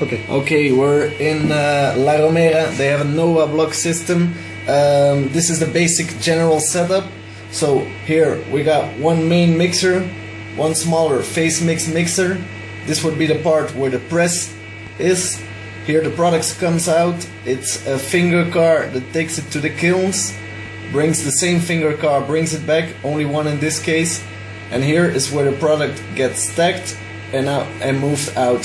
Okay. Okay, we're in La Gomera. They have a NOVABLOC system. This is the basic general setup. So here we got one main mixer, one smaller face mix mixer. This would be the part where the press is. Here the products comes out. It's a finger car that takes it to the kilns, brings the same finger car, brings it back, only one in this case. And here is where the product gets stacked and moved out.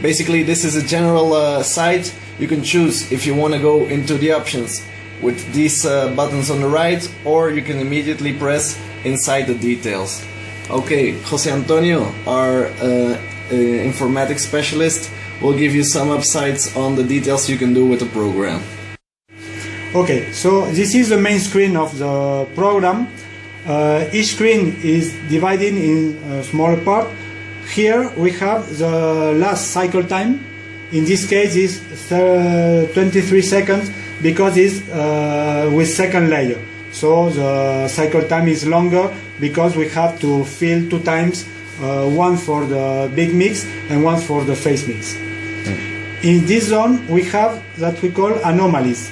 Basically this is a general site. You can choose if you want to go into the options with these buttons on the right, or you can immediately press inside the details. Okay, Jose Antonio, our informatics specialist, will give you some upsides on the details you can do with the program. Okay, so this is the main screen of the program. Each screen is divided in a smaller part. Here we have the last cycle time. In this case is 23 seconds because it's with second layer. So the cycle time is longer because we have to fill 2 times, one for the big mix and one for the face mix. In this zone we have that we call anomalies.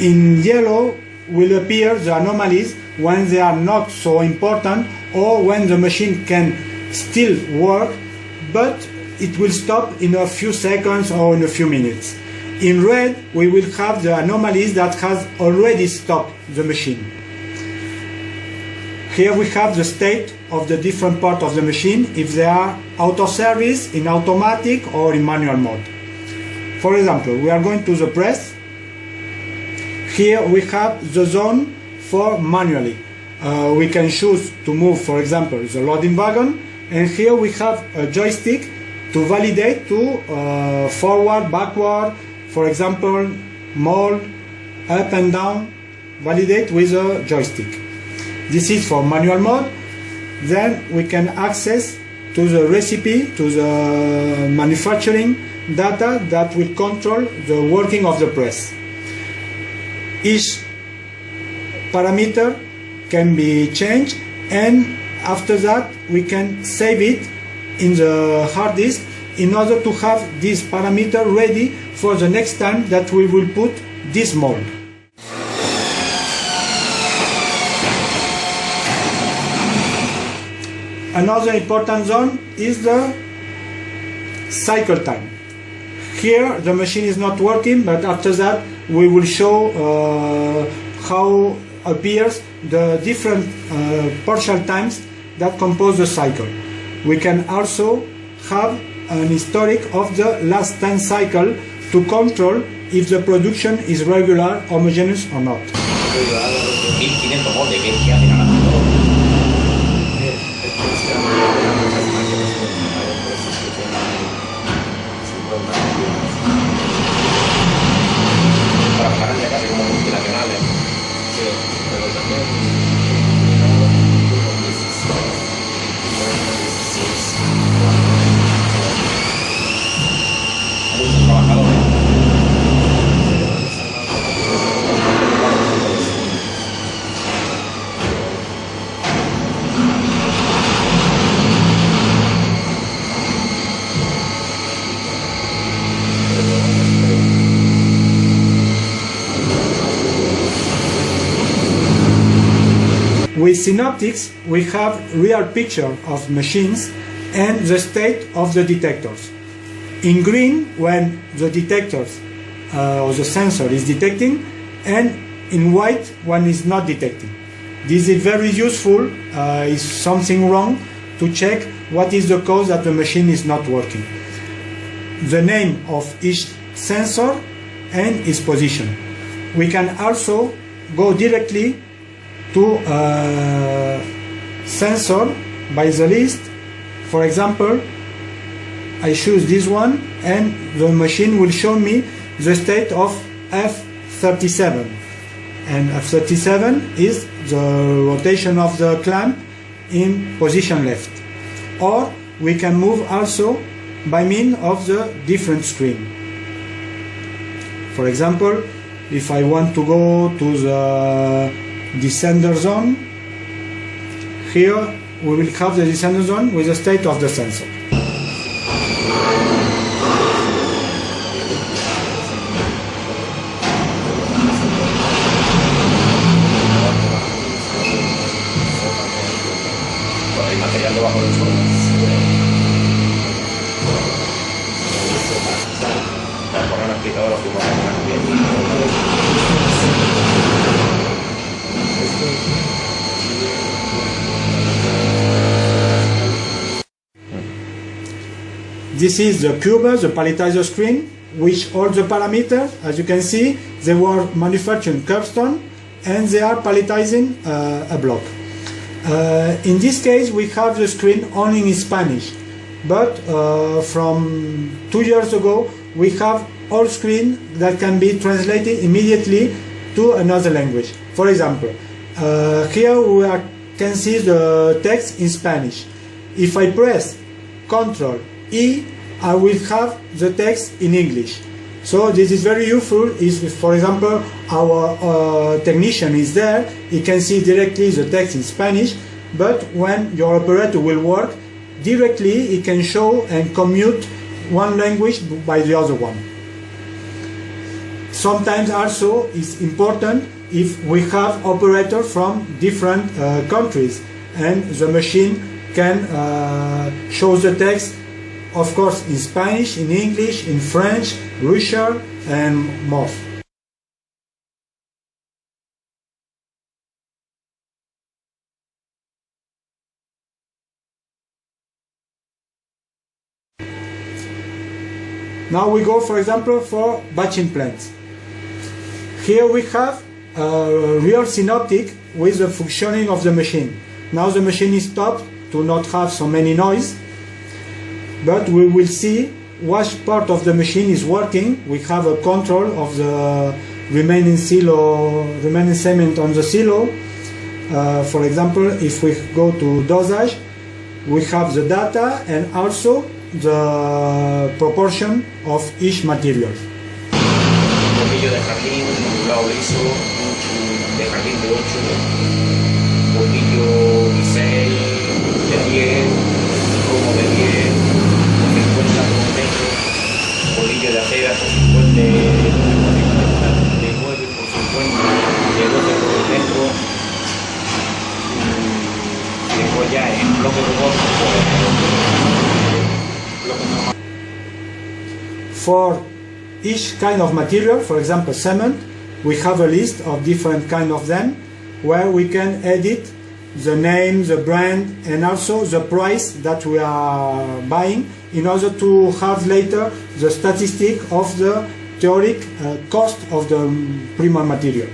In yellow will appear the anomalies when they are not so important or when the machine can still work, but it will stop in a few seconds or in a few minutes. In red we will have the anomalies that has already stopped the machine. Here we have the state of the different part of the machine, if they are out of service, in automatic or in manual mode. For example, we are going to the press. Here we have the zone for manually. We can choose to move, for example, the loading wagon, and here we have a joystick to validate to forward, backward, for example, mold, up and down, validate with a joystick. This is for manual mode. Then we can access to the recipe, to the manufacturing data that will control the working of the press. Each parameter can be changed, and after that we can save it in the hard disk in order to have this parameter ready for the next time that we will put this mold. Another important zone is the cycle time. Here the machine is not working, but after that we will show how appears the different partial times that compose the cycle. We can also have an historic of the last 10 cycle to control if the production is regular, homogeneous or not. With synoptics, we have real picture of machines and the state of the detectors. In green, when the detectors or the sensor is detecting, and in white, when it's not detecting. This is very useful if something wrong to check what is the cause that the machine is not working. The name of each sensor and its position. We can also go directly to a sensor by the list. For example, I choose this one and the machine will show me the state of F37, and F37 is the rotation of the clamp in position left. Or we can move also by means of the different screen. For example, if I want to go to the descender zone, here we will have the descender zone with the state of the sensor. debajo del suelo. Para poner una explicadora firmada con una This is the Cuba, the palletizer screen, which all the parameters, as you can see, they were manufactured in Curbstone and they are palletizing a block. In this case, we have the screen only in Spanish, but from 2 years ago, we have all screen that can be translated immediately to another language. For example, here we can see the text in Spanish. If I press Ctrl E, I will have the text in English. So this is very useful if, for example, our technician is there, he can see directly the text in Spanish, but when your operator will work, directly he can show and commute one language by the other one. Sometimes also it's important if we have operators from different countries and the machine can show the text, of course, in Spanish, in English, in French, Russian, and more. Now we go, for example, for batching plants. Here we have a real synoptic with the functioning of the machine. Now the machine is stopped to not have so many noise, but we will see what part of the machine is working. We have a control of the remaining cement on the silo. For example, if we go to dosage, we have the data and also the proportion of each material. Bombillo de jardín, lado liso, de jardín de 8, bombillo 16, de 10, como de 10, con 50 por metro, bombillo de acera por 50, de 9 por 50, de 12 por metro, y después ya en bloque de 2 bloque normal. For each kind of material, for example cement, we have a list of different kind of them where we can edit the name, the brand, and also the price that we are buying in order to have later the statistic of the theoric cost of the primary material.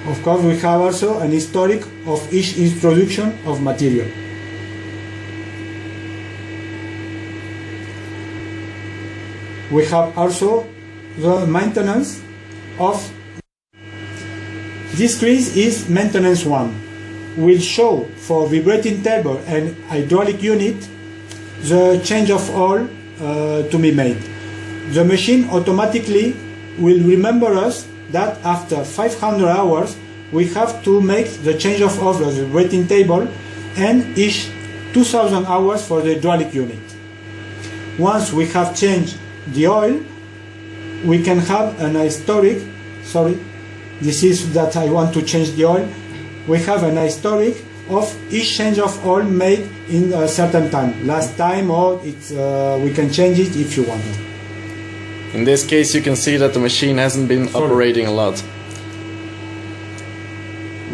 Of course, we have also an historic of each introduction of material. We have also the maintenance of this screen is maintenance 1. Will show for vibrating table and hydraulic unit the change of oil to be made. The machine automatically will remember us that after 500 hours we have to make the change of oil for the vibrating table and each 2000 hours for the hydraulic unit. Once we have changed the oil, we can have an historic, this is that I want to change the oil, we have an historic of each change of oil made in a certain time, last time, or we can change it if you want. In this case you can see that the machine hasn't been operating a lot,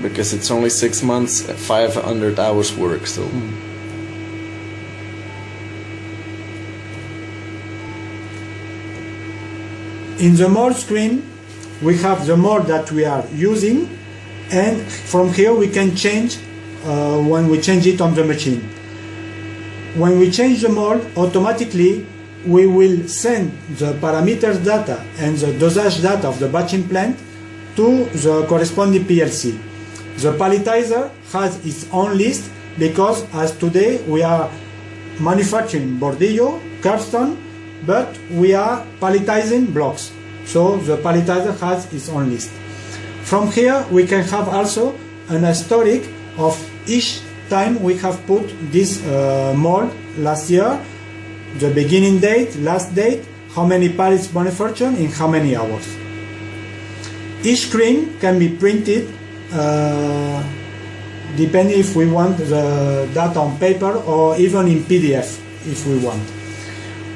because it's only 6 months, 500 hours work still. In the mold screen, we have the mold that we are using, and from here we can change when we change it on the machine. When we change the mold, automatically we will send the parameters data and the dosage data of the batching plant to the corresponding PLC. The palletizer has its own list because as today we are manufacturing bordillo, curbstone, but we are palletizing blocks, so the palletizer has its own list. From here we can have also an historic of each time we have put this mold last year, the beginning date, last date, how many pallets manufactured in how many hours. Each screen can be printed depending if we want the data on paper or even in PDF if we want.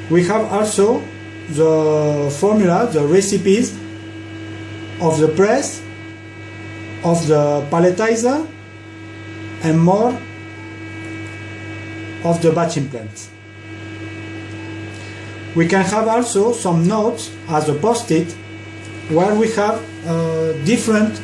We have also the formula, the recipes of the press, of the palletizer, and more of the batching plants. We can have also some notes as a post-it where we have different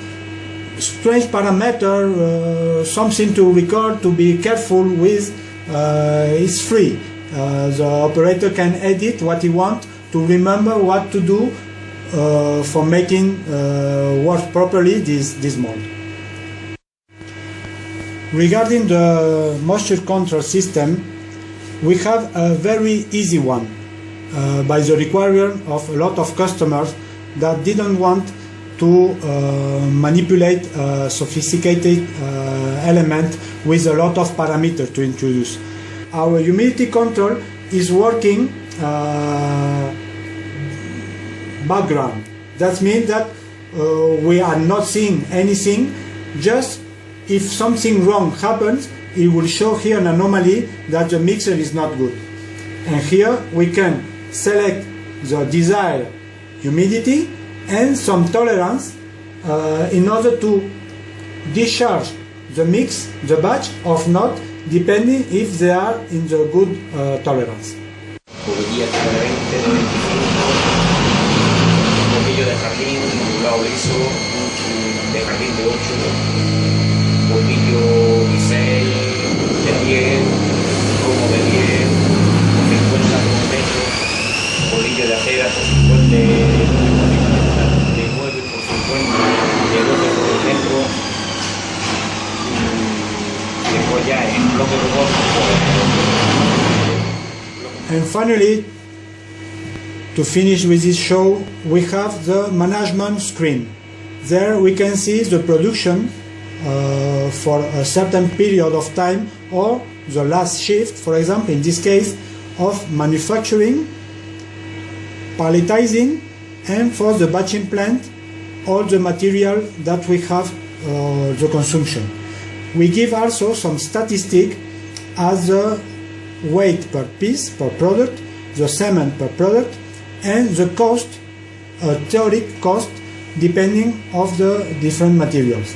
strange parameter, something to record, to be careful with. It's free. The operator can edit what he wants to remember what to do for making work properly this mode. Regarding the moisture control system, we have a very easy one by the requirement of a lot of customers that didn't want to manipulate a sophisticated element with a lot of parameters to introduce. Our humidity control is working background. That means that we are not seeing anything. Just if something wrong happens, it will show here an anomaly that the mixer is not good. And here we can select the desired humidity and some tolerance in order to discharge the mix, the batch, or not, depending if they are in the good tolerance. Boquilla de 20, de 25, boquillo de jardín, nublado liso, de jardín de 8, boquillo 16, de 10, como de 10, por 50 como metro, bolillo de acera por 50, de 9 por 50, de 12 por metro, después ya en bloque de robot. And finally, to finish with this show, we have the management screen. There we can see the production for a certain period of time, or the last shift, for example, in this case, of manufacturing, palletizing, and for the batching plant, all the material that we have, the consumption. We give also some statistic as the weight per piece, per product, the cement per product, and the cost, theoretic cost, depending of the different materials.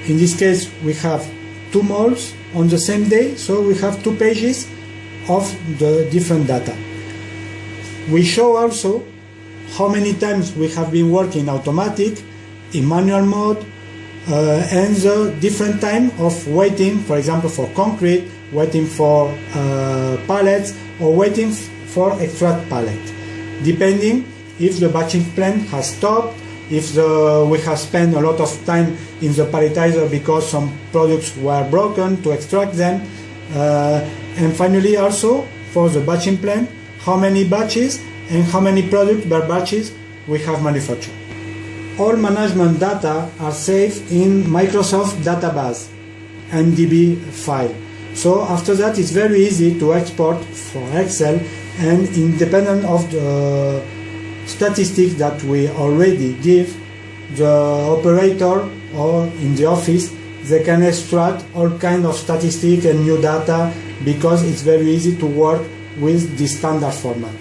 In this case, we have 2 molds on the same day, so we have 2 pages of the different data. We show also how many times we have been working automatic, in manual mode, and the different time of waiting, for example, for concrete, waiting for pallets, or waiting for extract pallet, depending if the batching plant has stopped, if we have spent a lot of time in the palletizer because some products were broken to extract them, and finally also for the batching plant, how many batches and how many products per batches we have manufactured. All management data are saved in Microsoft database, MDB file. So after that, it's very easy to export for Excel, and independent of the statistics that we already give, the operator or in the office, they can extract all kinds of statistics and new data, because it's very easy to work with the standard format.